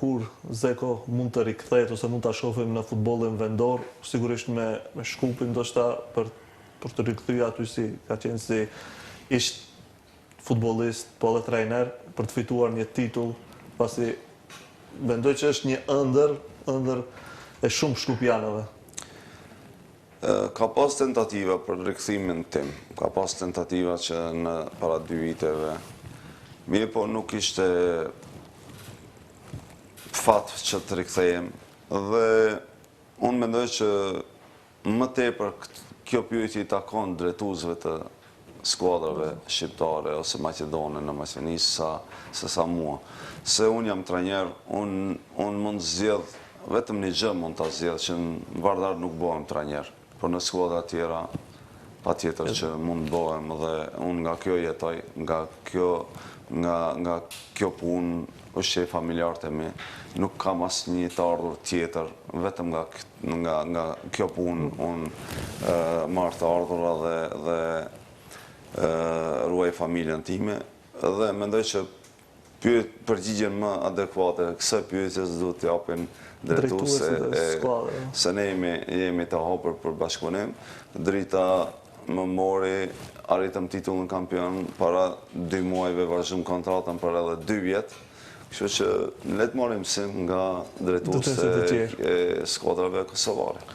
kur Zeko mund të rikthehet ose mund ta shohim në futbollin vendor, sigurisht me Shkupin ndoshta për të rikthyer aty si ka qenë si ish futbollist, po edhe trajner për të fituar një titull, pasi mendoj që është një ëndër e shumë shkupianëve. Ka pas tentativa për rikthimin tim, ka pas tentativa që në para 2 viteve, mirë po nuk ishte fat që të rikthejem, dhe unë mendoj që më tepër kjo pyetje i takon drejtuesve të skuadrave shqiptare ose maqedone në Maqedonisë se sa mua. Se unë jam trajner, unë mund zgjedh vetëm një gjë mund ta zgjedh, që në Vardar nuk bëhem trajner, por në skuadra tjera patjetër që mund bëhem, dhe unë nga kjo jetoj, nga kjo punë është që familjarët e mi, nuk kam asnjë të ardhur tjetër, vetëm nga kjo punë unë marr të ardhura dhe ruaj familjen time, dhe mendoj që përgjigjen më adekuate kësaj pyetjes duhet t'i japin drejtuese, se ne jemi të hapur për bashkëpunim. Drita më mori, arritëm titullin kampion, para 2 muajve vazhdojmë kontratën për edhe 2 vjet. Kështu që le të marrim mësim nga drejtuesit e skuadrave kosovare.